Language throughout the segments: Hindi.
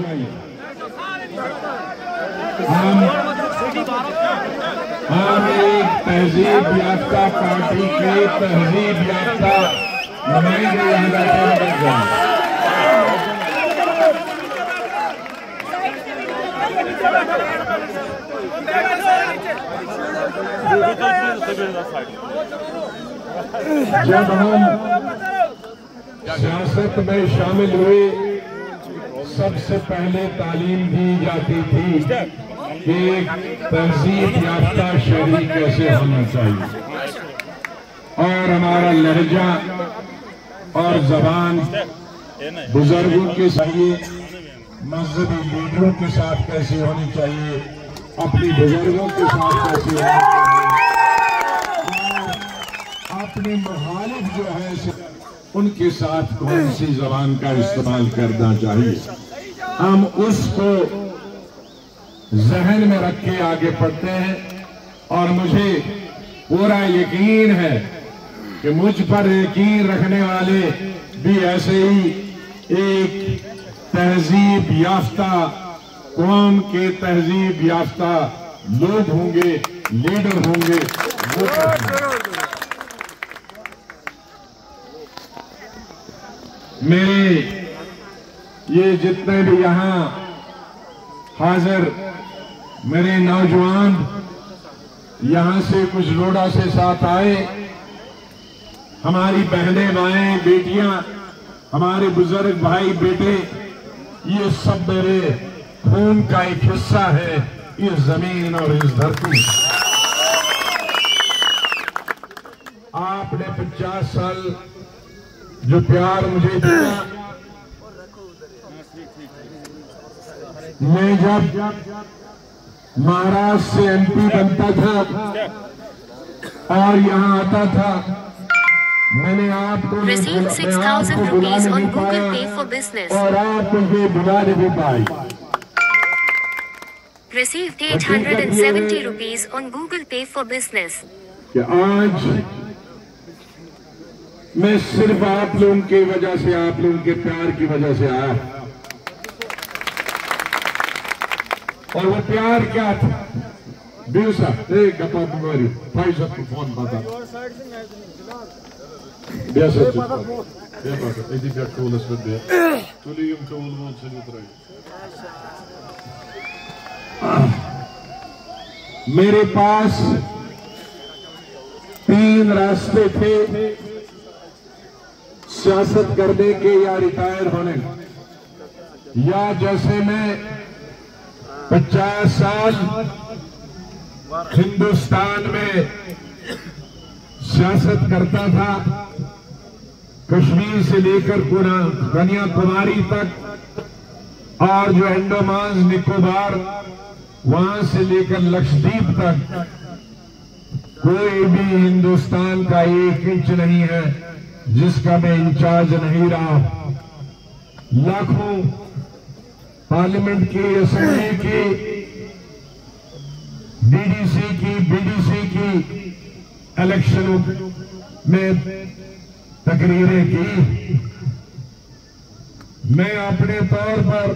चाहिए। हम एक तहजीब याफ्ता पार्टी के तहजीब याफ्ता नुमाइंदे यहाँ बैठे बन जाए। जब हम सियासत में शामिल हुए, सबसे पहले तालीम दी जाती थी कि एक तहजीब याफ्ता शहरी कैसे होना चाहिए और हमारा लहजा और जबान बुजुर्गों के चाहिए, मजहबी लीडरों के साथ कैसे होनी चाहिए, अपनी बुजुर्गों के साथ कैसे होनी चाहिए, अपने मुखालिफ जो है उनके साथ कौन सी जबान का इस्तेमाल करना चाहिए। हम उसको जहन में रख के आगे बढ़ते हैं और मुझे पूरा यकीन है कि मुझ पर यकीन रखने वाले भी ऐसे ही एक तहजीब याफ्ता कौम के तहजीब याफ्ता लोग होंगे, लीडर होंगे। मेरे ये जितने भी यहाँ हाजिर मेरे नौजवान यहाँ से कुछ लोड़ा से साथ आए, हमारी बहनें माएं बेटियां, हमारे बुजुर्ग भाई बेटे, ये सब मेरे खून का एक हिस्सा है, इस जमीन और इस धरती। आपने 50 साल जो प्यार मुझे दिया, मैं जब महाराष्ट्र से एमपी बनता था और यहाँ आता था, मैंने आपको Received 6,000 rupees on Google Pay for business. और आप मुझे बुला नहीं पाई। Received 870 rupees on Google Pay for business. कि आज मैं सिर्फ आप लोगों की वजह से, आप लोगों के प्यार की वजह से आया। और वो प्यार क्या था? दिवसा एक गप्पा बीमारी फाइजर को फोन बता biasa ya bak edi bir kolas verdi tuliyum tool won seni utrayı मेरे पास 3 रास्ते थे सियासत करने के या रिटायर होने, या जैसे मैं 50 साल हिंदुस्तान में सियासत करता था, कश्मीर से लेकर कन्याकुमारी तक और जो अंडमान निकोबार वहां से लेकर लक्षद्वीप तक कोई भी हिंदुस्तान का 1 इंच नहीं है जिसका मैं इंचार्ज नहीं रहा। लाखों पार्लियामेंट की, असेंबली की, डीडीसी की, बीडीसी की इलेक्शनों में तकरीरें की। मैं अपने तौर पर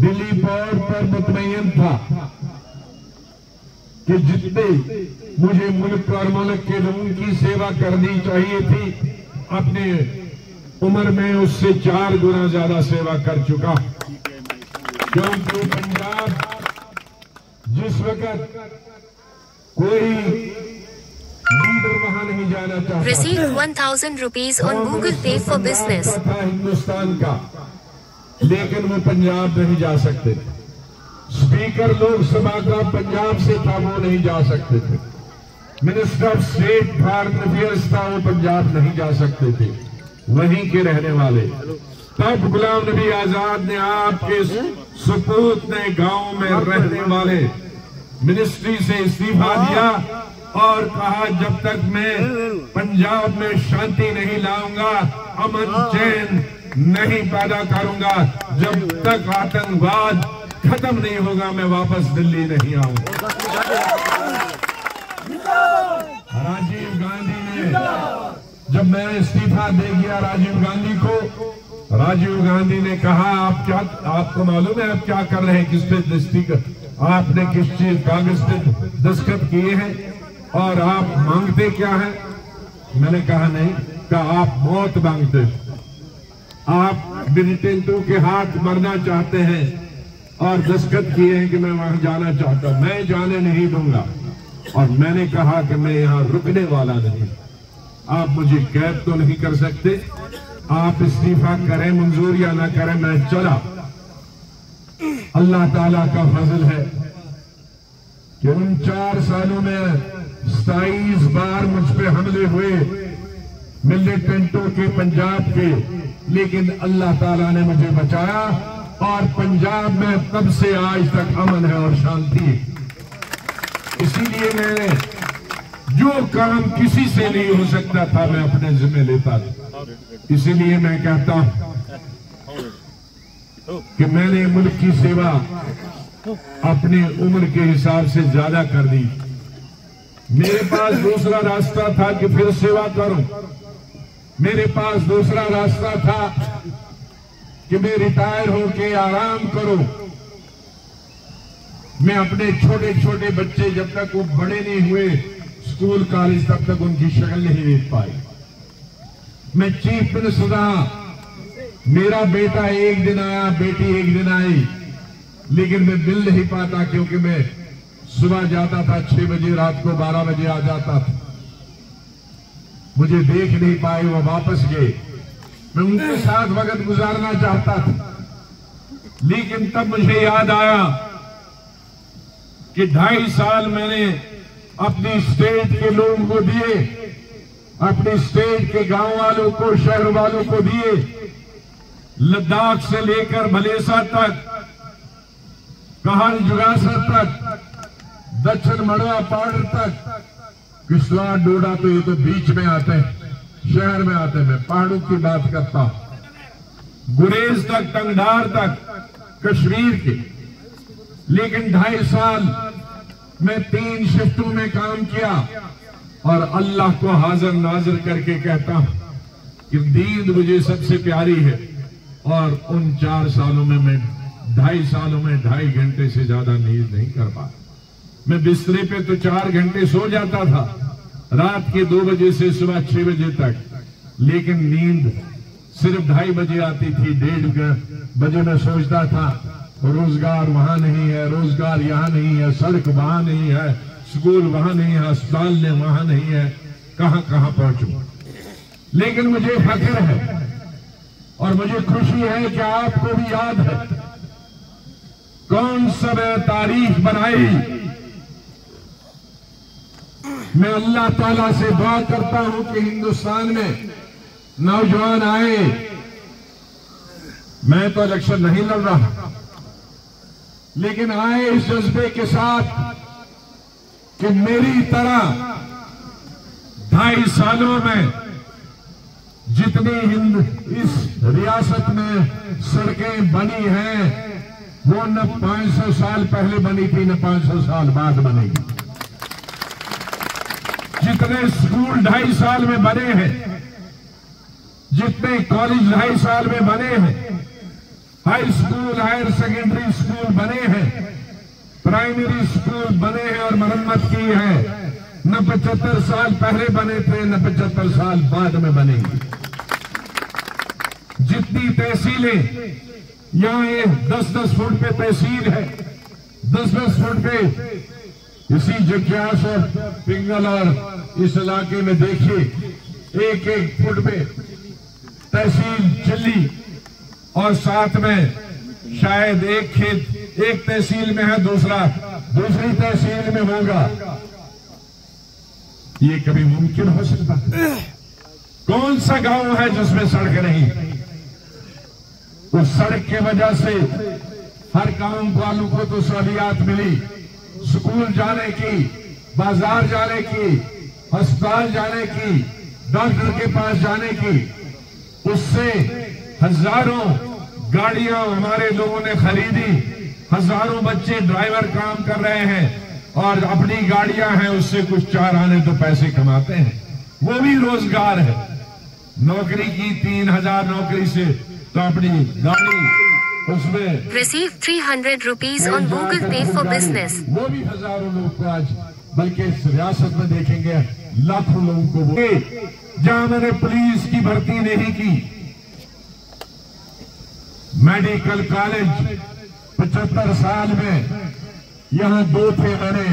दिल्ली पोर्ट पर मुतमईन था कि जितने मुझे मुल्क और मुल्क के लोगों की सेवा करनी चाहिए थी, अपने उम्र में उससे 4 गुना ज्यादा सेवा कर चुका। क्योंकि पंजाब जिस वक्त कोई लीडर वहां नहीं जाना चाहता, Received 1,000 rupees on Google Pay for business. था हिंदुस्तान का, लेकिन वो पंजाब नहीं जा सकते थे। स्पीकर लोकसभा का पंजाब से था, वो नहीं जा सकते थे। Minister of state foreign affairs था, वो पंजाब नहीं जा सकते थे, वहीं के रहने वाले। तब गुलाम नबी आजाद ने, आपके सपूत ने गांव में रहने वाले मिनिस्ट्री से इस्तीफा दिया और कहा, जब तक मैं पंजाब में शांति नहीं लाऊंगा, अमन चैन नहीं पैदा करूंगा, जब तक आतंकवाद खत्म नहीं होगा, मैं वापस दिल्ली नहीं आऊंगा। राजीव गांधी ने, जब मैंने इस्तीफा दे दिया राजीव गांधी को, राजीव गांधी ने कहा आपको मालूम है आप क्या कर रहे हैं, किस पे आपने किस चीज कागज पे दस्तखत किए हैं और आप मांगते क्या है? मैंने कहा नहीं, कहा आप मौत मांगते, आप बिल टिंटू के हाथ मरना चाहते हैं और दस्तखत किए हैं कि मैं वहां जाना चाहता हूं, मैं जाने नहीं दूंगा। और मैंने कहा कि मैं यहां रुकने वाला नहीं, आप मुझे कैद तो नहीं कर सकते, आप इस्तीफा करें मंजूर या ना करें, मैं चला। अल्लाह ताला का फजल है कि उन 4 सालों में 27 बार मुझ पे हमले हुए मिलिटेंटों के, पंजाब के, लेकिन अल्लाह ताला ने मुझे बचाया और पंजाब में तब से आज तक अमन है और शांति है। इसीलिए मैंने जो काम किसी से नहीं हो सकता था मैं अपने जिम्मे लेता था। इसीलिए मैं कहता हूं कि मैंने मुल्क की सेवा अपनी उम्र के हिसाब से ज्यादा कर दी। मेरे पास दूसरा रास्ता था कि फिर सेवा करूं, मेरे पास दूसरा रास्ता था कि मैं रिटायर होके आराम करूं। मैं अपने छोटे छोटे बच्चे जब तक वो बड़े नहीं हुए स्कूल कॉलेज तब तक उनकी शक्ल नहीं देख पाई। मैं चीफ मिनिस्टर रहा, मेरा बेटा एक दिन आया, बेटी एक दिन आई, लेकिन मैं मिल नहीं पाता क्योंकि मैं सुबह जाता था 6 बजे, रात को 12 बजे आ जाता था। मुझे देख नहीं पाए, वो वापस गए। मैं उनके साथ वक्त गुजारना चाहता था, लेकिन तब मुझे याद आया कि 2.5 साल मैंने अपनी स्टेट के लोगों को दिए, अपनी स्टेट के गांव वालों को, शहर वालों को दिए। लद्दाख से लेकर भलेसा तक, कहार जुगासर तक, दक्षिण मड़वा पाड़ तक, किश्तवाड़ डोडा तो ये तो बीच में आते हैं, शहर में आते हैं। मैं पहाड़ों की बात करता हूं, गुरेज तक, टंगधार तक, कश्मीर के। लेकिन 2.5 साल मैं 3 शिफ्टों में काम किया और अल्लाह को हाजिर नाजिर करके कहता हूं कि नींद मुझे सबसे प्यारी है। और उन 4 सालों में मैं 2.5 सालों में 2.5 घंटे से ज्यादा नींद नहीं कर पाया। मैं बिस्तरे पे तो 4 घंटे सो जाता था, रात के 2 बजे से सुबह 6 बजे तक, लेकिन नींद सिर्फ 2:30 बजे आती थी। 1:30 बजे मैं सोचता था रोजगार वहां नहीं है, रोजगार यहां नहीं है, सड़क वहां नहीं है, स्कूल वहां नहीं है, अस्पताल वहां नहीं है, कहां कहां पहुंचूं। लेकिन मुझे फख्र है और मुझे खुशी है कि आपको भी याद है कौन सब तारीख बनाई। मैं अल्लाह ताला से दुआ करता हूं कि हिंदुस्तान में नौजवान आए। मैं तो इलेक्शन नहीं लड़ रहा, लेकिन आए इस जज्बे के साथ कि मेरी तरह 2.5 सालों में जितनी इस रियासत में सड़कें बनी हैं वो न 500 साल पहले बनी थी, न 500 साल बाद बनेगी। जितने स्कूल 2.5 साल में बने हैं, जितने कॉलेज 2.5 साल में बने हैं, high school, higher secondary school बने हैं, प्राइमरी स्कूल बने हैं और मरम्मत की है, न 75 साल पहले बने थे, न 75 साल बाद में बनेंगे। जितनी तहसीलें, यहाँ ये 10-10 फुट पे तहसील है, 10-10 फुट पे इसी जग्यास और पिंगल और इस इलाके में देखिए 1-1 फुट पे तहसील चिल्ली, और साथ में शायद एक खेत एक तहसील में है, दूसरी तहसील में होगा। ये कभी मुमकिन हो सकता है? कौन सा गांव है जिसमें सड़क नहीं? उस सड़क के वजह से हर गांव वालों को तो सहूलियात मिली, स्कूल जाने की, बाजार जाने की, अस्पताल जाने की, डॉक्टर के पास जाने की। उससे हजारों गाड़ियां हमारे लोगों ने खरीदी, हजारों बच्चे ड्राइवर काम कर रहे हैं और अपनी गाड़ियां हैं, उससे कुछ 4 आने तो पैसे कमाते हैं, वो भी रोजगार है। नौकरी की 3000 नौकरी से तो अपनी गाड़ी उसमें Receive 300 rupees on Google Pay for business. वो भी हजारों लोग को आज, बल्कि इस रियासत में देखेंगे लाखों लोगों को, जहां मैंने पुलिस की भर्ती नहीं की, मेडिकल कॉलेज 75 साल में यहां 2 थे मैंने,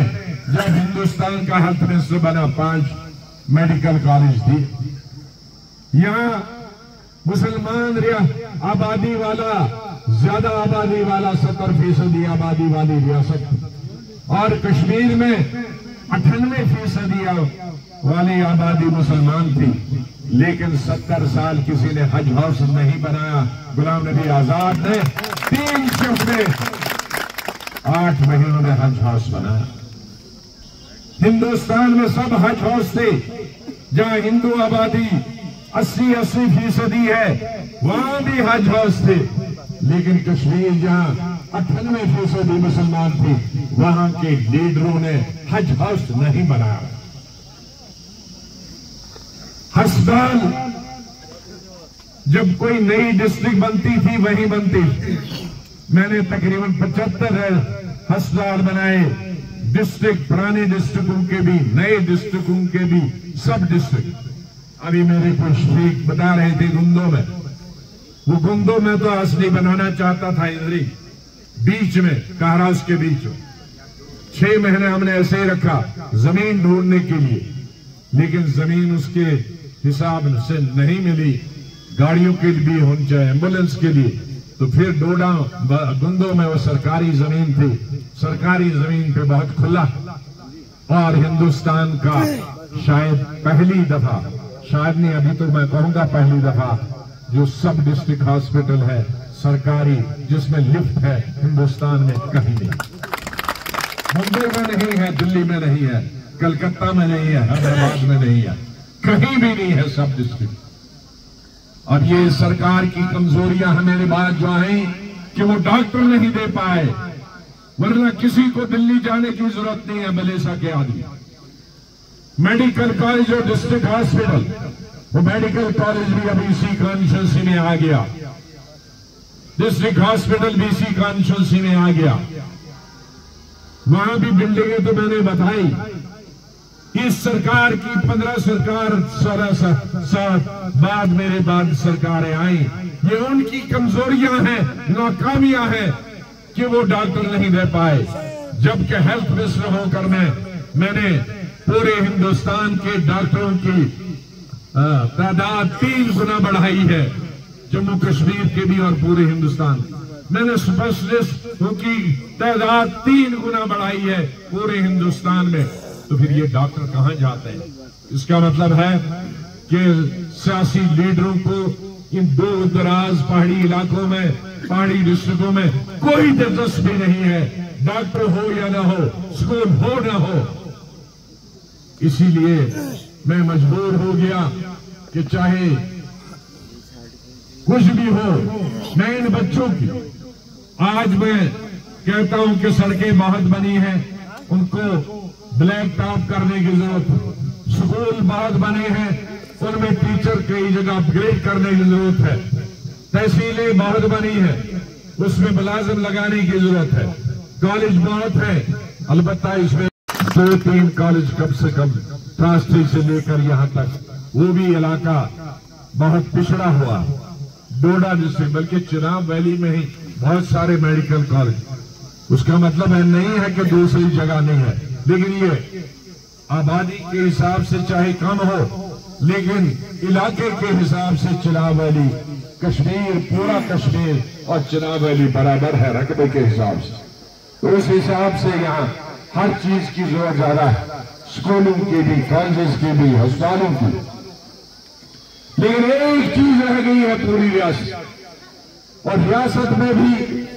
जब हिंदुस्तान का हेल्थ मिनिस्टर बना 5 मेडिकल कॉलेज थी। यहां मुसलमान आबादी वाला, ज्यादा आबादी वाला 70% आबादी वाली रियासत, और कश्मीर में 98% वाली आबादी मुसलमान थी। लेकिन 70 साल किसी ने हज हाउस नहीं बनाया। गुलाम नबी आजाद ने 3 शिफ्ट में 8 महीनों में हज हाउस बनाया। हिंदुस्तान में सब हज हाउस थे, जहां हिंदू आबादी 80% है, वहां भी हज हाउस थे। लेकिन कश्मीर जहां 98% मुसलमान थे, वहां के लीडरों ने हज हाउस नहीं बनाया। अस्पताल जब कोई नई डिस्ट्रिक्ट बनती थी वहीं बनती थी। मैंने तकरीबन 75 अस्पताल बनाए, डिस्ट्रिक्ट, पुराने डिस्ट्रिक्टों के भी, नए डिस्ट्रिक्टों के भी, सब डिस्ट्रिक्ट। अभी मेरे को शरीक बता रहे थे गुंदों में, वो गुंदों में तो असली बनाना चाहता था इंद्री, बीच में कहरास के बीच में 6 महीने हमने ऐसे ही रखा जमीन ढूंढने के लिए, लेकिन जमीन उसके हिसाब से नहीं मिली। गाड़ियों के लिए भी होनी चाहिए, एम्बुलेंस के लिए। तो फिर डोडा गुंदों में वो सरकारी जमीन थी, सरकारी जमीन पे बहुत खुला, और हिंदुस्तान का शायद पहली दफा, शायद नहीं अभी तो मैं कहूंगा पहली दफा, जो सब डिस्ट्रिक्ट हॉस्पिटल है सरकारी, जिसमें लिफ्ट है, हिंदुस्तान में कहीं नहीं। मुंबई में नहीं है, दिल्ली में नहीं है, कलकत्ता में नहीं है, हैदराबाद में नहीं है, कहीं भी नहीं है सब डिस्ट्रिक्ट। और ये सरकार की कमजोरियां हैं मेरे बात जो आई कि वो डॉक्टर नहीं दे पाए, वरना किसी को दिल्ली जाने की जरूरत नहीं है। मलेसा के आदमी मेडिकल कॉलेज और डिस्ट्रिक्ट हॉस्पिटल, वो मेडिकल कॉलेज भी अभी इसी कॉन्स्टिट्यूंसी में आ गया, डिस्ट्रिक्ट हॉस्पिटल भी इसी कॉन्स्टिट्यूंसी में आ गया। वहां भी बिल्डिंगें तो मैंने बताई। इस सरकार की 15 सरकार 16 साल बाद मेरे बाद सरकारें आई, ये उनकी कमजोरियां हैं, नाकामियां हैं कि वो डॉक्टर नहीं दे पाए। जबकि हेल्थ मिनिस्टर होकर मैंने पूरे हिंदुस्तान के डॉक्टरों की तादाद 3 गुना बढ़ाई है, जम्मू कश्मीर के भी और पूरे हिंदुस्तान। मैंने स्पेशलिस्टों की तादाद 3 गुना बढ़ाई है पूरे हिंदुस्तान में। तो फिर ये डॉक्टर कहां जाते हैं? इसका मतलब है कि सियासी लीडरों को इन दूर दराज पहाड़ी इलाकों में, पहाड़ी डिस्ट्रिक्टों में कोई दिलचस्पी नहीं है, डॉक्टर हो या ना हो, स्कूल हो ना हो। इसीलिए मैं मजबूर हो गया कि चाहे कुछ भी हो, मैं इन बच्चों की, आज मैं कहता हूं कि सड़कें बहुत बनी हैं, उनको ब्लैक टॉप करने की जरूरत है। स्कूल बहुत बने हैं, उनमें टीचर कई जगह अपग्रेड करने की जरूरत है। तहसीलें बहुत बनी है, उसमें मुलाजिम लगाने की जरूरत है। कॉलेज बहुत है, अलबत्ता इसमें 2-3 कॉलेज कम से कम ट्रांसटी से लेकर यहां तक, वो भी इलाका बहुत पिछड़ा हुआ। डोडा डिस्ट्रिक्ट, बल्कि चिनाब वैली में ही बहुत सारे मेडिकल कॉलेज। उसका मतलब है नहीं है कि दूसरी जगह नहीं है, लेकिन ये आबादी के हिसाब से चाहे कम हो, लेकिन इलाके के हिसाब से चिनाब वैली, कश्मीर, पूरा कश्मीर और चिनाब वैली बराबर है रकबे के हिसाब से। तो उस हिसाब से यहाँ हर चीज की जरूरत ज्यादा है, स्कूलों की भी, कॉलेजेस की भी, अस्पतालों की। लेकिन एक चीज रह गई है पूरी रियासत, और रियासत में भी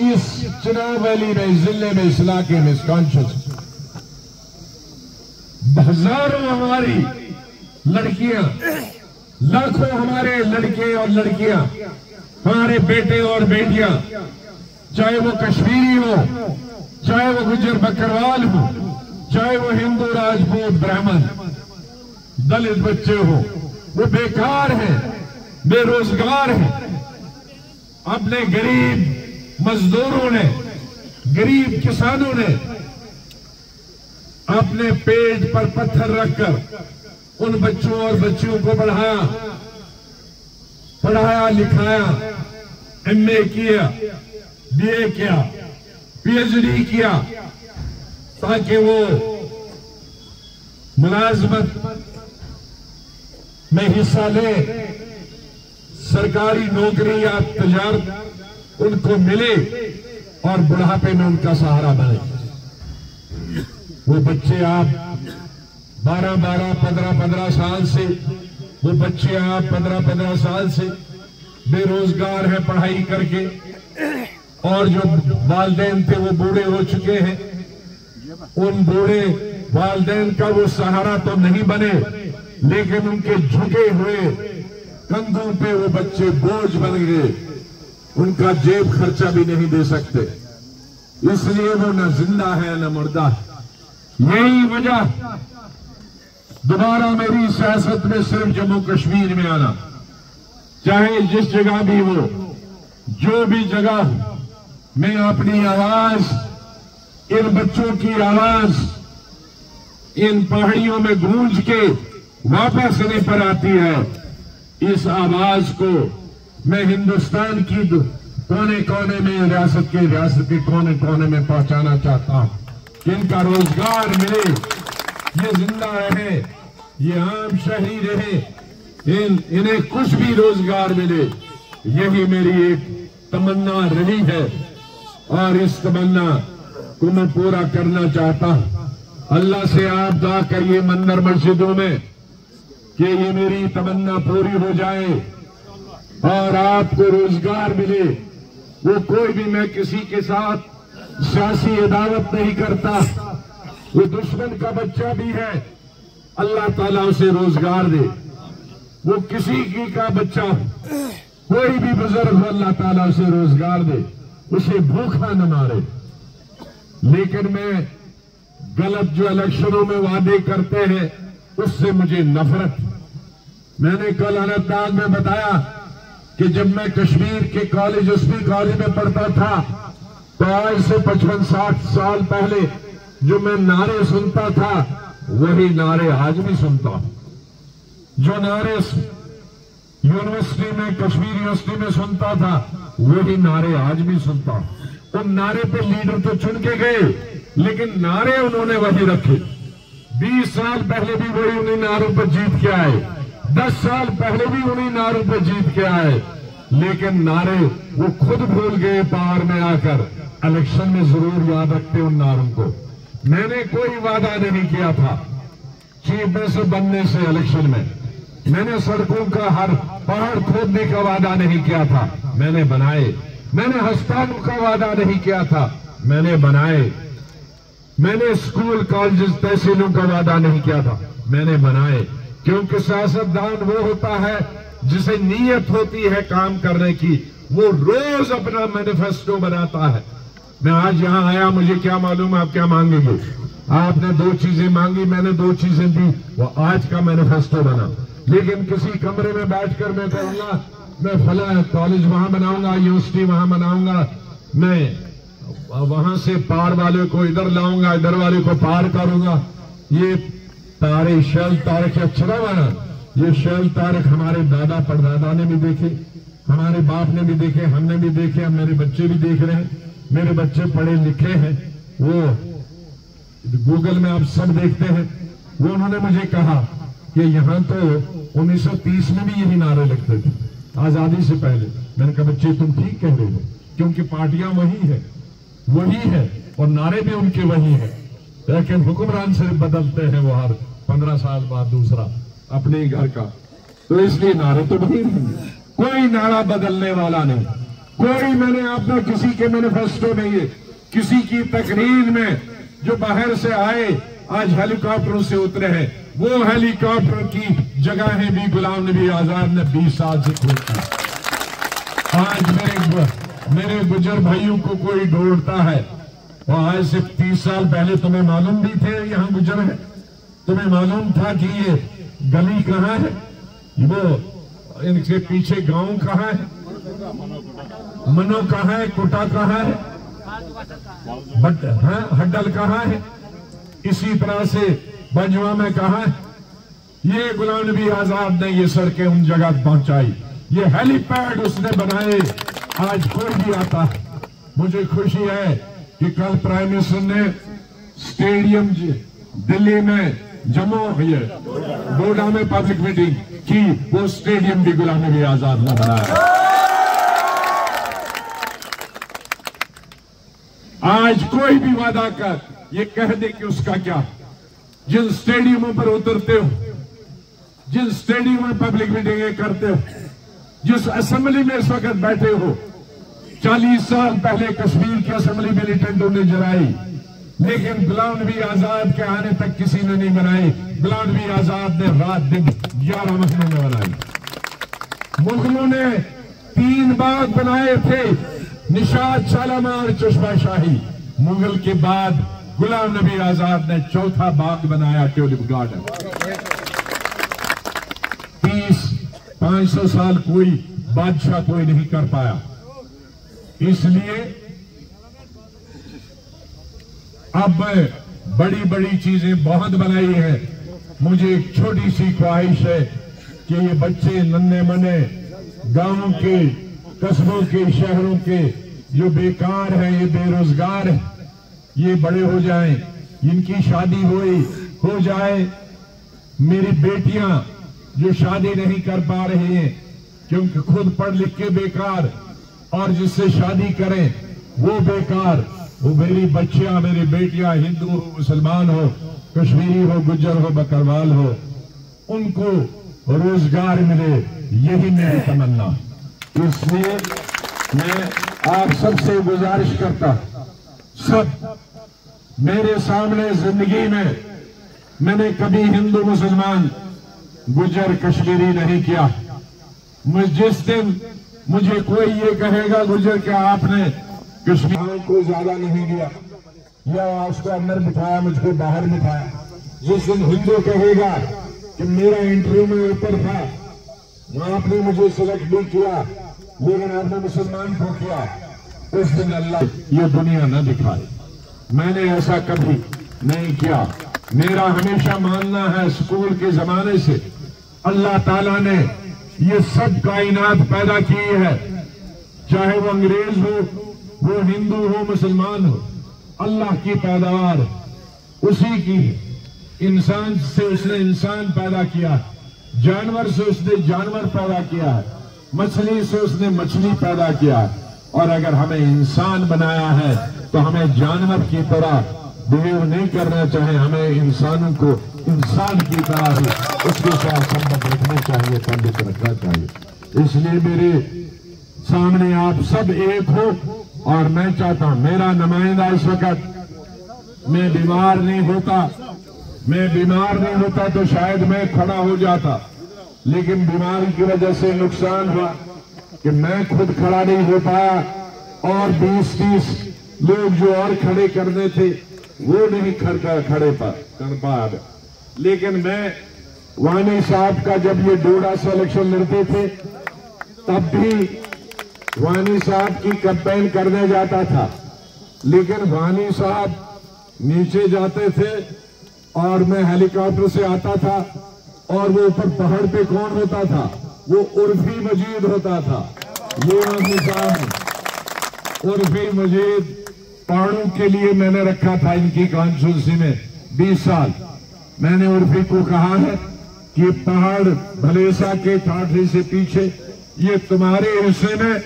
इस चिनाब वैली में, जिले में, इस इलाके में, इस कॉन्शियस हजारों हमारी लड़कियां, लाखों हमारे लड़के और लड़कियां, हमारे बेटे और बेटियां, चाहे वो कश्मीरी हो, चाहे वो गुज्जर बकरवाल हो, चाहे वो हिंदू, राजपूत, ब्राह्मण, दलित बच्चे हो, वो बेकार हैं, बेरोजगार हैं, अपने गरीब मजदूरों ने, गरीब किसानों ने अपने पेट पर पत्थर रखकर उन बच्चों और बच्चियों को पढ़ाया लिखाया, एमए किया, बीए किया, पीएचडी किया, ताकि वो मुलाजमत में हिस्सा ले, सरकारी नौकरी या तजारत उनको मिले और बुढ़ापे में उनका सहारा बने। वो बच्चे आप 12-12, 15-15 साल से, वो बच्चे आप 15-15 साल से बेरोजगार हैं पढ़ाई करके, और जो वालिदैन थे वो बूढ़े हो चुके हैं। उन बूढ़े वालिदैन का वो सहारा तो नहीं बने, लेकिन उनके झुके हुए कंधों पे वो बच्चे बोझ बन गए, उनका जेब खर्चा भी नहीं दे सकते, इसलिए वो न जिंदा है न मुर्दा है। यही वजह दोबारा मेरी सियासत में सिर्फ जम्मू कश्मीर में आना, चाहे जिस जगह भी हो, जो भी जगह मैं अपनी आवाज, इन बच्चों की आवाज इन पहाड़ियों में गूंज के वापस इन्हें पर आती है, इस आवाज को मैं हिंदुस्तान की कोने कोने में, रियासत के कोने कोने में पहुंचाना चाहता हूं कि इनका रोजगार मिले, ये जिंदा रहे, ये आम शहरी रहे, इन्हें कुछ भी रोजगार मिले। यही मेरी एक तमन्ना रही है और इस तमन्ना को मैं पूरा करना चाहता हूं। अल्लाह से आप दुआ करिए मंदिर मस्जिदों में कि ये मेरी तमन्ना पूरी हो जाए और आपको रोजगार मिले। वो कोई भी, मैं किसी के साथ सियासी अदावत नहीं करता, वो दुश्मन का बच्चा भी है, अल्लाह ताला उसे रोजगार दे। वो किसी की का बच्चा, कोई भी बुजुर्ग हो, अल्लाह ताला उसे रोजगार दे, उसे भूखा न मारे। लेकिन मैं गलत जो इलेक्शनों में वादे करते हैं उससे मुझे नफरत। मैंने कल अनंतनाग में बताया कि जब मैं कश्मीर के कॉलेज, उसमें कॉलेज में पढ़ता था, तो आज से 55-60 साल पहले जो मैं नारे सुनता था, वही नारे आज भी सुनता हूं। जो नारे यूनिवर्सिटी में, कश्मीर यूनिवर्सिटी में सुनता था, वही नारे आज भी सुनता हूं। उन नारे पे लीडर तो चुन के गए, लेकिन नारे उन्होंने वही रखे। 20 साल पहले भी वही उन्हीं नारों पर जीत के आए, 10 साल पहले भी उन्हीं नारों पर जीत के आए, लेकिन नारे वो खुद भूल गए। पार में आकर इलेक्शन में जरूर याद रखते उन नारों को। मैंने कोई वादा नहीं किया था चीफ मिनिस्टर बनने से इलेक्शन में, मैंने सड़कों का हर पहाड़ खोदने का वादा नहीं किया था, मैंने बनाए। मैंने अस्पतालों का वादा नहीं किया था, मैंने बनाए। मैंने स्कूल कॉलेज तहसीलों का वादा नहीं किया था, मैंने बनाए। क्योंकि सियासतदान वो होता है जिसे नीयत होती है काम करने की, वो रोज अपना मैनिफेस्टो बनाता है। मैं आज यहां आया, मुझे क्या मालूम आप क्या मांगेंगे। आपने 2 चीजें मांगी, मैंने 2 चीजें दी, वो आज का मैनिफेस्टो बना। लेकिन किसी कमरे में बैठकर मैं कहूंगा मैं फला कॉलेज वहां बनाऊंगा, यूनिवर्सिटी वहां बनाऊंगा, मैं वहां से पार वाले को इधर लाऊंगा, इधर वाले को पार करूंगा, ये तारे शैल तारक अच्छा बना। ये शैल तारक हमारे दादा परदादा ने भी देखे, हमारे बाप ने भी देखे, हमने भी देखे, अब मेरे बच्चे भी देख रहे हैं। मेरे बच्चे पढ़े लिखे हैं, वो गूगल में आप सब देखते हैं। वो उन्होंने मुझे कहा कि यहाँ तो 1930 में भी यही नारे लगते थे, आजादी से पहले। मैंने कहा बच्चे तुम ठीक कह रहे हो, क्योंकि पार्टियां वही है और नारे भी उनके वही है, लेकिन हुक्मरान सिर्फ बदलते हैं, वो हर 15 साल बाद दूसरा अपने घर का। तो इसलिए नारे तो वही रहेंगे, कोई नारा बदलने वाला नहीं। कोई, मैंने आपने किसी के मैनिफेस्टो में, ये किसी की तकरीर में जो बाहर से आए आज हेलीकॉप्टरों से उतरे हैं, वो हेलीकॉप्टर की जगहें भी गुलाम नबी आजाद ने 20 साल से खोजी। आज मेरे गुजर भाइयों को कोई ढूंढता है, और आज से 30 साल पहले तुम्हें मालूम भी थे यहाँ गुजर है, तुम्हें मालूम था कि ये गली कहाँ है, वो इनके पीछे गांव कहाँ है, मनो कहाँ है, कोटा कहाँ है, बट हड्डल कहाँ है, इसी तरह से बंजवा में कहाँ है। ये गुलाम नबी आजाद ने ये सड़कें उन जगह पहुंचाई, ये हेलीपैड उसने बनाए। आज कोई भी आता है, मुझे खुशी है कि कल प्राइम मिनिस्टर ने स्टेडियम दिल्ली में जम्मू डोडा में पब्लिक मीटिंग की, वो स्टेडियम भी गुलाम नबी आजाद ने बनाया। आज कोई भी वादा कर ये कह दे कि उसका क्या, जिन स्टेडियमों पर उतरते हो, जिन स्टेडियम में पब्लिक मीटिंगें करते हो, जिस असेंबली में इस वक्त बैठे हो, 40 साल पहले कश्मीर की असेंबली मिलिटेंटों ने जलाई, लेकिन गुलाम नबी आजाद के आने तक किसी ने नहीं बनाई। गुलाम नबी आजाद ने रात दिन 11 महीनों में बनाई। मुगलों ने 3 बाग बनाए थे, निशात, शालामार, चश्मा शाही। मुगल के बाद गुलाम नबी आजाद ने 4था बाग बनाया, ट्यूलिप गार्डन। 500 साल कोई बादशाह कोई नहीं कर पाया। इसलिए अब बड़ी बड़ी चीजें बहुत बनाई है। मुझे एक छोटी सी ख्वाहिश है कि ये बच्चे नन्हे मने गांवों के, कस्बों के, शहरों के जो बेकार हैं, ये बेरोजगार हैं, ये बड़े हो जाएं, इनकी शादी हो जाए। मेरी बेटियां जो शादी नहीं कर पा रही हैं क्योंकि खुद पढ़ लिख के बेकार, और जिससे शादी करें वो बेकार, वो मेरी बच्चियां, मेरी बेटियां हिंदू हो, मुसलमान हो, कश्मीरी हो, गुज्जर हो, बकरवाल हो, उनको रोजगार मिले, यही मेरी तमन्ना। इसलिए मैं आप सबसे गुजारिश करता, सब मेरे सामने जिंदगी में मैंने कभी हिंदू मुसलमान गुज्जर कश्मीरी नहीं किया। जिस दिन मुझे कोई ये कहेगा गुज्जर क्या आपने कश्मीर को ज्यादा नहीं दिया या उसको अंदर बिठाया, मुझको बाहर बिठाया, जिस दिन हिंदू कहेगा कि मेरा इंटरव्यू में ऊपर था, आपने मुझे सिलेक्ट नहीं किया लेकिन आपने मुसलमान को किया, उस दिन अल्लाह ये दुनिया न दिखाए। मैंने ऐसा कभी नहीं किया। मेरा हमेशा मानना है, स्कूल के जमाने से अल्लाह ताला ने ये सब कायनात पैदा की है, चाहे वो अंग्रेज हो, वो हिंदू हो, मुसलमान हो, अल्लाह की पैदावार उसी की है। इंसान से उसने इंसान पैदा किया, जानवर से उसने जानवर पैदा किया है, मछली से उसने मछली पैदा किया है। और अगर हमें इंसान बनाया है तो हमें जानवर की तरह बिहेव नहीं करना चाहिए, हमें इंसानों को इंसान की तरह ही उसके साथ संबंध रखना चाहिए, ताल्लुक रखना चाहिए। इसलिए मेरे सामने आप सब एक हो, और मैं चाहता हूं मेरा नुमाइंदा इस वक्त, मैं बीमार नहीं होता तो शायद मैं खड़ा हो जाता, लेकिन बीमारी की वजह से नुकसान हुआ कि मैं खुद खड़ा नहीं हो पाया, और 20-30 लोग जो और खड़े करने थे वो नहीं खड़े कर पाया। लेकिन मैं वानी साहब का जब ये डोडा से इलेक्शन लड़ते थे तब भी वानी साहब की कैंपेन करने जाता था, लेकिन वानी साहब नीचे जाते थे और मैं हेलीकॉप्टर से आता था, और वो ऊपर पहाड़ पे कौन होता था, वो उर्फी मजीद होता था। ये वानी साहब उर्फी मजीद पहाड़ों के लिए मैंने रखा था इनकी कॉन्स्टिट्यूंसी में 20 साल। मैंने उर्फी को कहा है कि पहाड़ भलेसा के ठाठरी से पीछे ये तुम्हारे हिस्से में,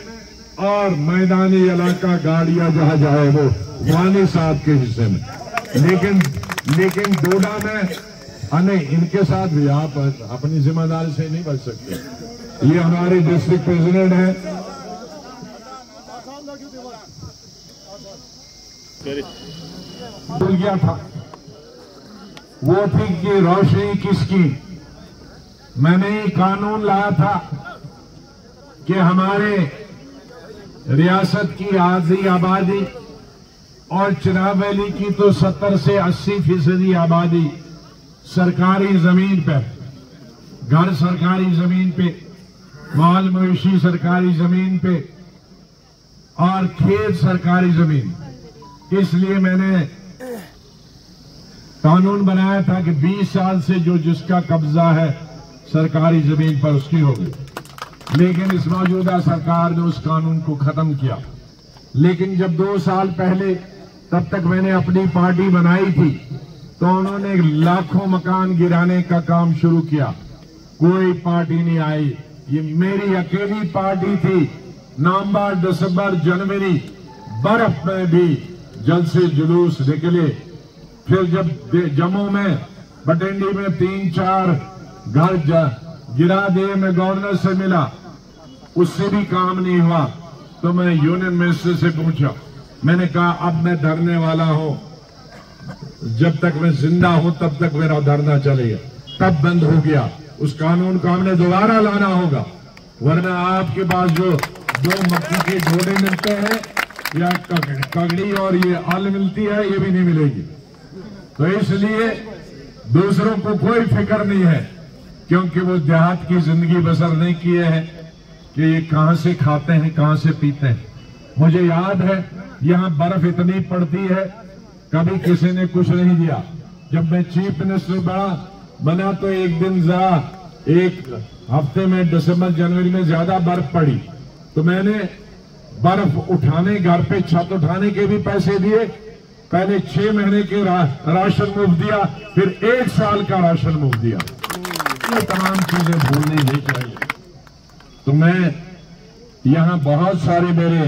और मैदानी इलाका गाड़ियां जहां जाए वो वानी साहब के हिस्से में। लेकिन डोडा में नहीं, इनके साथ भी आप अपनी जिम्मेदारी से नहीं बच सकते। ये हमारे डिस्ट्रिक्ट प्रेसिडेंट हैं, भूल गया था, वो थी कि रोशनी किसकी। मैंने ये कानून लाया था कि हमारे रियासत की आधी आबादी और चिनाब वैली की तो 70 से 80% आबादी सरकारी जमीन पर, घर सरकारी जमीन पे माल मवेशी सरकारी जमीन पे और खेत सरकारी जमीन। इसलिए मैंने कानून बनाया था कि 20 साल से जो जिसका कब्जा है सरकारी जमीन पर उसकी होगी। लेकिन इस मौजूदा सरकार ने उस कानून को खत्म किया। लेकिन जब 2 साल पहले, तब तक मैंने अपनी पार्टी बनाई थी, तो उन्होंने लाखों मकान गिराने का काम शुरू किया। कोई पार्टी नहीं आई, ये मेरी अकेली पार्टी थी। नवंबर, दिसंबर, जनवरी बर्फ में भी जलसे जुलूस निकले। फिर जब जम्मू में बटिंडी में 3-4 घर गिरा दिए, मैं गवर्नर से मिला, उससे भी काम नहीं हुआ। तो मैं यूनियन मिनिस्टर से पूछा, मैंने कहा अब मैं धरने वाला हूं, जब तक मैं जिंदा हूं तब तक मेरा धरना चलेगा। तब बंद हो गया। उस कानून को हमने दोबारा लाना होगा, वरना आपके पास जो 2 मक्की के ढोले मिलते हैं या कगड़ी और ये आल मिलती है, ये भी नहीं मिलेगी। तो इसलिए दूसरों को कोई फिक्र नहीं है, क्योंकि वो देहात की जिंदगी बसर नहीं किए हैं कि ये कहां से खाते हैं, कहां से पीते हैं। मुझे याद है यहां बर्फ इतनी पड़ती है, कभी किसी ने कुछ नहीं दिया। जब मैं चीफ मिनिस्टर बना तो एक दिन एक हफ्ते में दिसंबर जनवरी में ज्यादा बर्फ पड़ी, तो मैंने बर्फ उठाने, घर पे छत उठाने के भी पैसे दिए। पहले 6 महीने के राशन मुफ्त दिया, फिर 1 साल का राशन मुफ्त दिया। ये तमाम चीजें भूलनी नहीं चाहिए। तो मैं यहां बहुत सारे मेरे